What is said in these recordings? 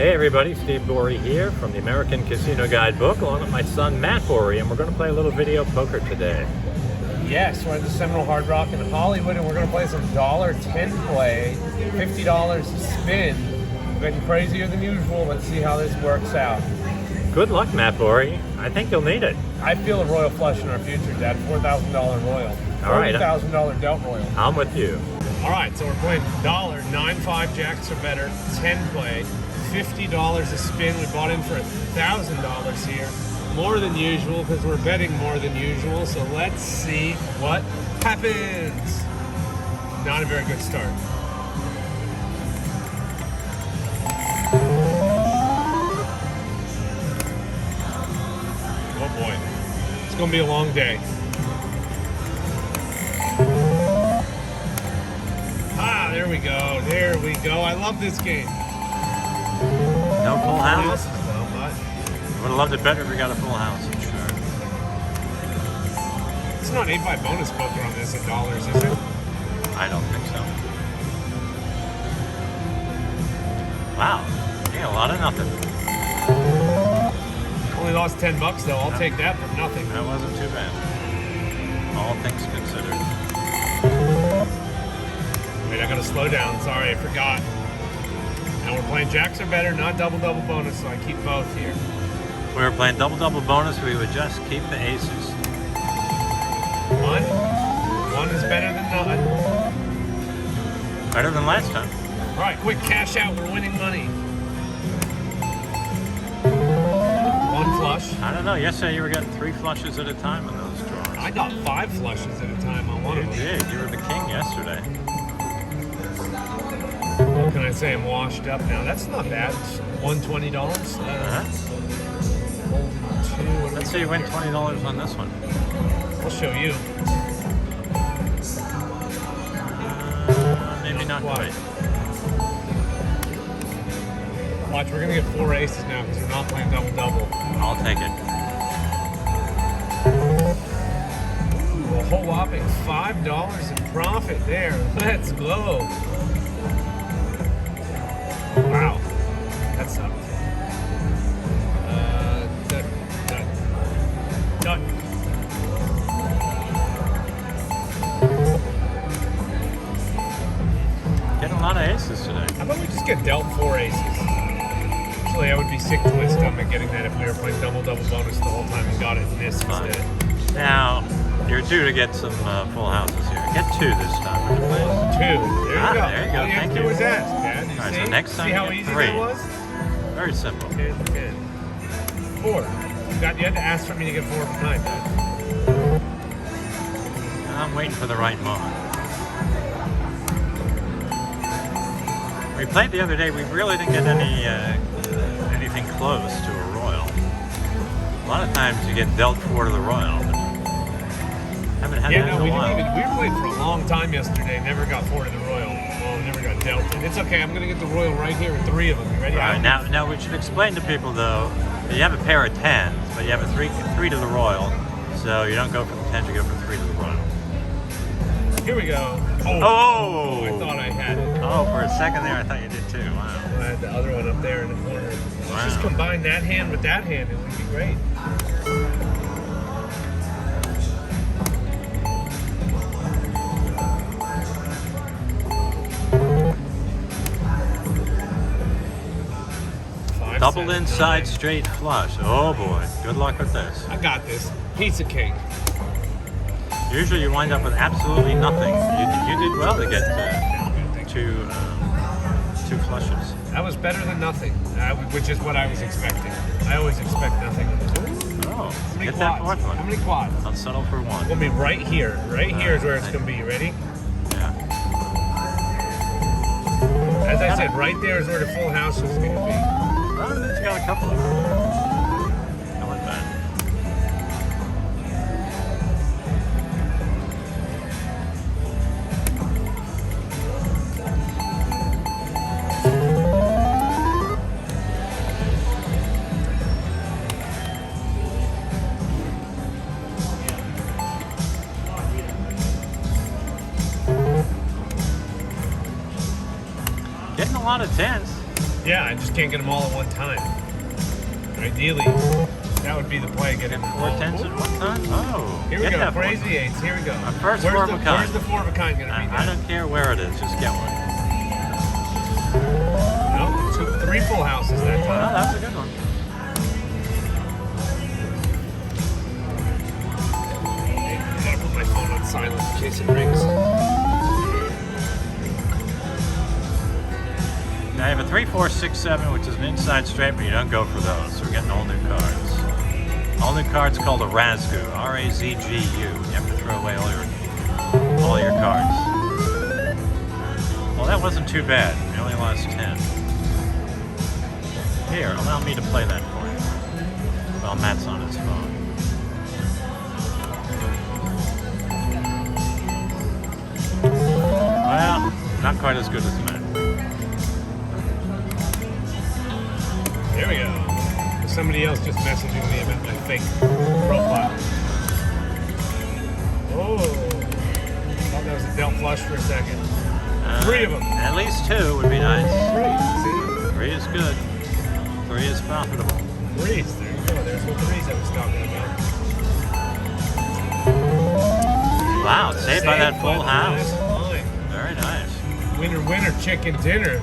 Hey everybody, Steve Bourie here from the American Casino Guidebook, along with my son Matt Bourie, and we're going to play a little video poker today. Yes, we're at the Seminole Hard Rock in Hollywood, and we're going to play some $10 play, $50 a spin. Getting crazier than usual. Let's see how this works out. Good luck, Matt Bourie. I think you'll need it. I feel a royal flush in our future, Dad. $4,000 royal. All right. $40,000 dealt royal. I'm with you. All right, so we're playing $1, 9-5 jacks or better, 10 play, $50 a spin. We bought in for $1,000 here. More than usual because we're betting more than usual. So let's see what happens. Not a very good start. Oh boy, it's gonna be a long day. Ah, there we go. There we go. I love this game. No full house? Not much. Would have loved it better if we got a full house, I'm sure. It's not 8-5 bonus poker on this in dollars, is it? I don't think so. Wow, yeah, a lot of nothing. Only lost $10 though. I'll take that for nothing. That wasn't too bad. All things considered. Wait, I gotta slow down. Sorry, I forgot. Now we're playing jacks are better, not double-double bonus, so I keep both here. If we were playing double-double bonus, we would just keep the aces. One is better than none. Better than last time. All right, quick cash out. We're winning money. One flush. I don't know. Yesterday you were getting 3 flushes at a time in those drawers. I got 5 flushes at a time on one of them. You did. You were the king yesterday. What can I say? I'm washed up now. That's not bad. $120. Let's say you win $20 on this one. I'll show you. Maybe not quite. Watch, we're gonna get 4 aces now because we're not playing double-double. I'll take it. Ooh, a whole whopping $5 in profit there. Let's go. Wow, that sucked. Done. Getting a lot of aces today. How about we just get dealt 4 aces? Actually, I would be sick to my stomach getting that if we were playing double-double bonus the whole time and got it in this instead. Now, you're due to get some full houses here. Get 2 this time. 2. There you go. There you go. All you have to do is ask, Dad. All right, so next time see how you easy get 3. that was? Very simple. 10, 4. You had to ask for me to get 4 from 9, Dad. I'm waiting for the right moment. We played the other day. We really didn't get anything close to a royal. A lot of times you get dealt 4 to the royal. But haven't had that in a while. We were playing for a long time yesterday. Never got 4 to the royal. Well, never got dealt. And it's okay. I'm going to get the royal right here with 3 of them. You ready? All right, now we should explain to people though. You have a pair of 10s, but you have a 3 to the royal. So you don't go for the 10s. You go for 3 to the royal. Here we go. Oh! I thought I had it. Oh, for a second there, I thought you did too. Wow. I had the other one up there in the corner. Wow. Let's just combine that hand with that hand. It would be great. Double inside straight flush. Oh boy. Good luck with this. I got this. Piece of cake. Usually you wind up with absolutely nothing. You did well to get 2 flushes. That was better than nothing, which is what I was expecting. I always expect nothing. Oh, How many get quads? that 4th one. How many quads? I'll settle for 1. We'll be right here. Right here is where it's going to be. Ready? Yeah. As I said, right there is where the full house is going to be. Oh, it's got a couple of them. That wasn't bad. Getting a lot of 10s. Yeah, I just can't get them all at one time. Ideally, that would be the play. Get them Four tens at one time? Oh. Here we get go, that crazy eights. Here we go. Our first four of a kind. Where's the four of a kind going to be? I don't care where it is, just get one. Nope, three full houses that Oh, time. that's a good one. I gotta put my phone on silent in case it rings. Now you have a 3, 4, 6, 7, which is an inside straight, but you don't go for those. So we're getting all new cards. All new cards called a Razgu, R-A-Z-G-U. You have to throw away all your cards. Well, that wasn't too bad. You only lost 10. Here, allow me to play that for you. While Matt's on his phone. Well, not quite as good as Matt. There we go. Somebody else just messaging me about my fake profile. Oh, thought that was a dealt flush for a second. Three of them. At least two would be nice. Three. Three is good. Three is profitable. Threes. There you go. There's the threes I was talking about. Wow, saved by that full house. Line. Very nice. Winner, winner, chicken dinner.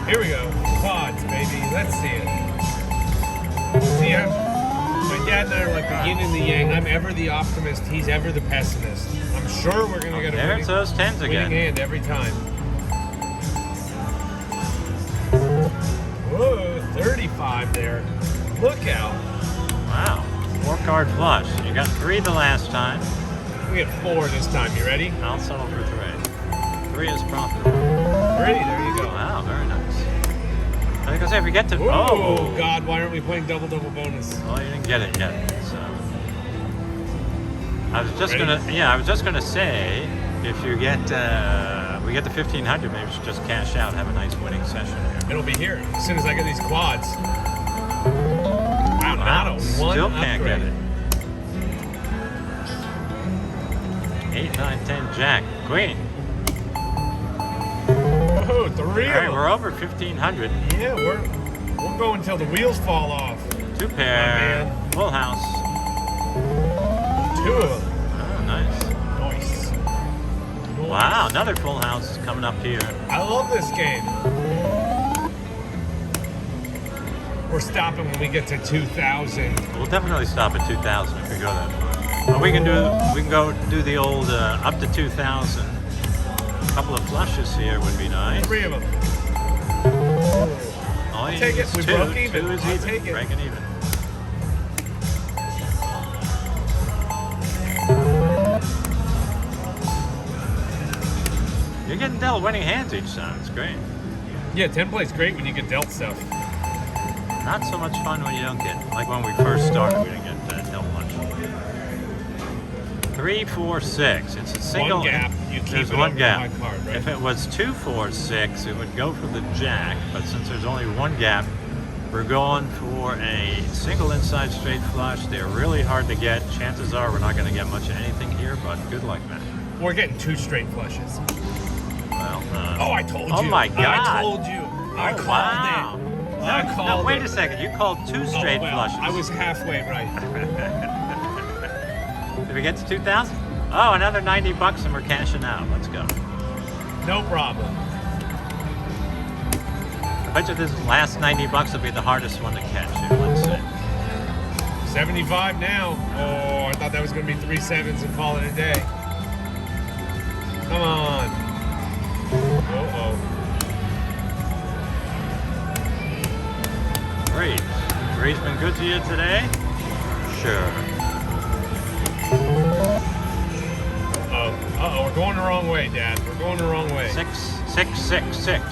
Here we go. Pods, baby. Let's see it. See, my dad and I are like the yin and the yang. I'm ever the optimist. He's ever the pessimist. I'm sure we're going to get a There's those tens again. winning hand every time. Whoa, 35 there. Look out. Wow. 4-card flush. You got 3 the last time. We get 4 this time. You ready? I'll settle for 3. 3 is profitable. 3. There you go. Wow, very nice. I was gonna say if we get to Oh God, why aren't we playing double bonus? Well, you didn't get it yet. So I was just Ready? I was just gonna say if you get we get to 1500, maybe we should just cash out, have a nice winning session here. It'll be here as soon as I get these quads. Wow, not a one Still can't upgrade. get it. 8, 9, 10, Jack, Queen. Oh, 3 All of right, them. we're over 1500. Yeah, we're going until the wheels fall off. 2 pair, man. full house. 2 of them. Oh, nice. Nice. Wow, another full house is coming up here. I love this game. We're stopping when we get to 2,000. We'll definitely stop at 2,000 if we go that far. But we can go do the old up to 2,000. A couple of flushes here would be nice. 3 of them. All you take need it. is We 2. broke even. 2 is I'll even. take it. Breaking even. You're getting dealt winning hands each time. It's great. Yeah, 10 plays great when you get dealt stuff. Not so much fun when you don't get, like when we first started, we didn't get dealt much. 3, 4, 6. It's a single. One gap. You keep There's it one over gap. my card, right? If it was 2, 4, 6, it would go for the jack. But since there's only one gap, we're going for a single inside straight flush. They're really hard to get. Chances are we're not going to get much of anything here, but good luck, man. We're getting 2 straight flushes. Well, Oh, I told you. Oh my God. I told you. I called wow. it. I called Now, wait it. a second. You called 2 straight Oh, well, flushes. I was halfway right. Did we get to 2,000? Oh, another 90 bucks and we're cashing out. Let's go. No problem. I bet you this last 90 bucks will be the hardest one to catch here. Let's see. 75 now. Oh, I thought that was going to be 3 sevens and call it a day. Come on. Uh-oh. 3. 3's been good to you today? Sure. Uh-oh, we're going the wrong way, Dad. We're going the wrong way. 6, 6, 6, 6.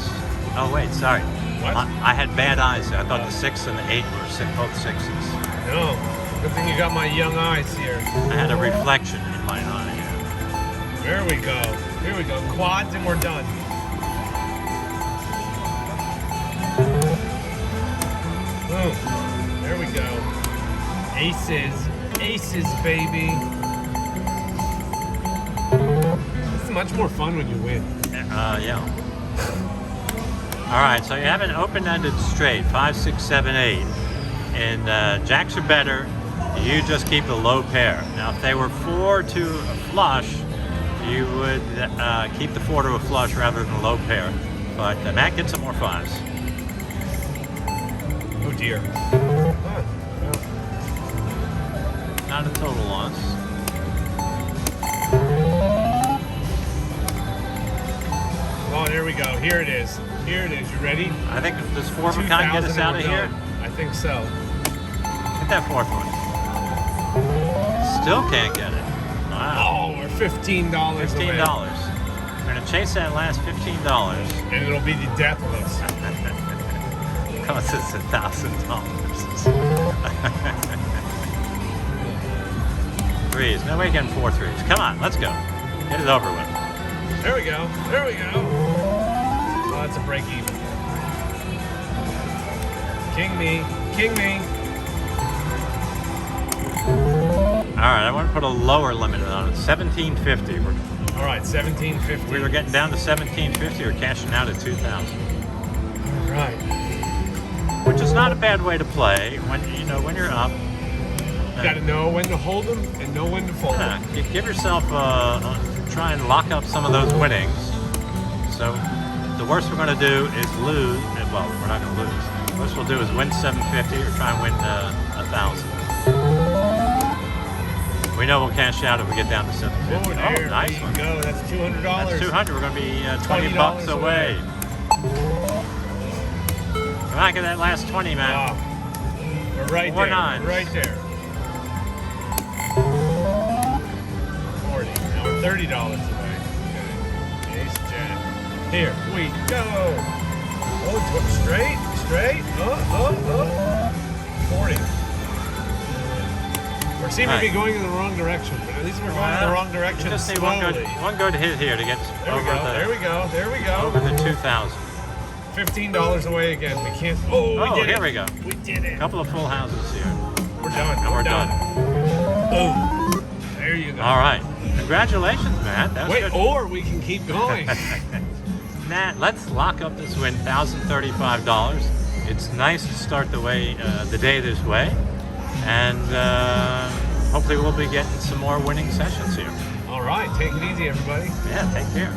Oh, wait, sorry. What? I had bad eyes. I thought the 6 and the 8 were both 6s. No. Good thing you got my young eyes here. I had a reflection in my eye. There we go. Here we go. Quads and we're done. Boom. There we go. Aces. Aces, baby. It's much more fun when you win. Yeah. All right, so you have an open-ended straight, 5, 6, 7, 8. And jacks are better. You just keep the low pair. Now, if they were 4 to a flush, you would keep the 4 to a flush rather than a low pair. But Matt gets some more 5s. Oh dear. Not a total loss. Oh, there we go. Here it is. Here it is. You ready? I think does 4 of a kind get us out of here? I think so. Get that 4th one. Still can't get it. Wow. Oh, we're $15 away. $15. We're gonna chase that last $15. And it'll be the death of us. Costs us $1,000. Threes. No way getting 4 threes. Come on, let's go. Get it over with. There we go. There we go. Oh, that's a break even. King me. King me. All right, I want to put a lower limit on it. $1,750. All right, $1,750. We were getting down to $1,750. We're cashing out at $2,000. All right. Which is not a bad way to play when when you're up. You got to know when to hold them and know when to fold them. You give yourself try and lock up some of those winnings. So the worst we're going to do is lose. Well, we're not going to lose. The worst we'll do is win $750 or try and win $1,000. We know we'll cash out if we get down to $750. Oh, there nice you one. go. That's $200. That's $200. We're going to be $20 away. Come on, get that last 20, man. Oh, we're right 4 there. nines. Right there. 40. Now we're $30 away. Okay. Ace jack. Here we go. Oh, straight. 40. We seem to be going in the wrong direction, but at least we're going in the wrong direction. Just need slowly. one good hit here to get There we go. There we go. over the 2,000. $15 away again. We can't. Oh, we did here it. we go. We did it. A couple of full houses here. We're done. And we're done. Boom. There you go. All right. Congratulations, Matt. That was Wait, good. or we can keep going. Matt, let's lock up this win, $1,035. It's nice to start the day this way, and hopefully we'll be getting some more winning sessions here. All right. Take it easy, everybody. Yeah, take care.